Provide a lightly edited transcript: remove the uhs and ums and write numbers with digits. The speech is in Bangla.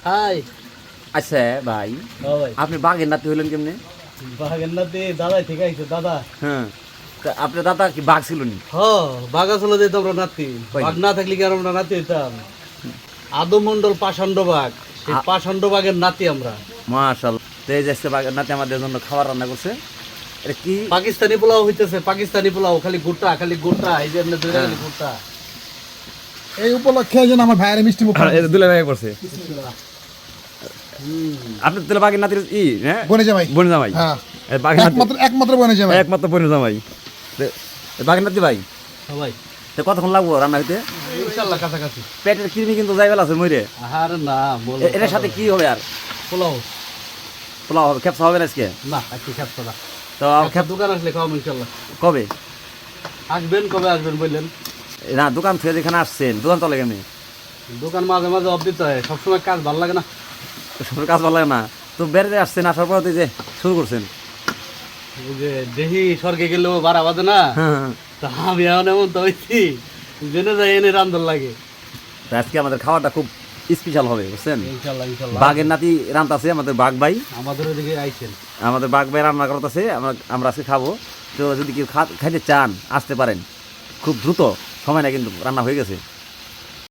হাই। আচ্ছা ভাই, ভাই আপনি বাঘের নাতি হইলেন কেমনে? বাঘের নাতি দাদা ঠিক আছে দাদা। হ্যাঁ, তা আপনার দাদা কি বাঘ ছিল নি? বাঘ আসলে যেত আমরা নাতি, কই? বাঘ না থাকলে কি আর আমরা নাতি হইতাম? আদমমন্ডল পাষাণ্ড বাঘ, সেই পাষাণ্ড বাঘের নাতি আমরা। মাশাআল্লাহ, তো এই যে আজকে বাঘের নাতি আমাদের জন্য খাবার রান্না করছে। এটা কি? পাকিস্তানি পোলাও হইতেছে, পাকিস্তানি পোলাও, খালি গোটা এই যে এমনি ধরে খালি গোটা। এই উপলক্ষে যেন আমার ভাইয়ের মিষ্টি মুখ এটা দুলে ভাই করছে। আপনি তাহলে বাঘের নাতির হ্যাঁ বনে জামাই। বোন জামাই। হ্যাঁ, এই বাঘের নাতি একমাত্র বনে জামাই। একমাত্র বোন জামাই। তো বাঘের নাতি ভাই, ভাই তো কতক্ষণ লাগবো রান্না হইতে? ইনশাআল্লাহ কাছাকাছি। পেটের কৃমি কিন্তু যাইবেল আছে মইরে। আর না বল, এটার সাথে কি হবে আর? পোলাও পোলাও হবে, খেপসা হবে না আজকে? না, আজকে খাবো না। তো দোকান আসলে খাওয়াবো ইনশাআল্লাহ। কবে আসবেন, কবে আসবেন বললেন? না, দোকান থেকে যেখানে আসছেন দোকান চলে কেমনি? দোকান মাঝে মাঝে অফ দিতে হয়, সবসময় কাজ ভালো লাগে না। সব কাজ ভালো লাগে না তো, বেড়ে আসছেন, আসার পর তো এই যে শুরু করছেন। ওই যে দেহি স্বর্গে গেলেও বাড়া বাজে না, হ্যাঁ, তা আমি এখন এমন তো হইছি, জেনে যাই এনে রান্ধন লাগে। তো আজকে আমাদের খাওয়াটা খুব স্পেশাল হবে, বুঝছেন? ইনশাআল্লাহ ইনশাআল্লাহ। বাঘের নাতি রান্তাছে আমাদের বাঘ ভাই, আমাদের ওদিকে আইছেন। আমাদের বাঘ ভাই রান্না করতেছে, আমরা আজকে খাবো। তো যদি কেউ খাইতে চান আসতে পারেন, খুব দ্রুত, সময় না কিন্তু রান্না হয়ে গেছে।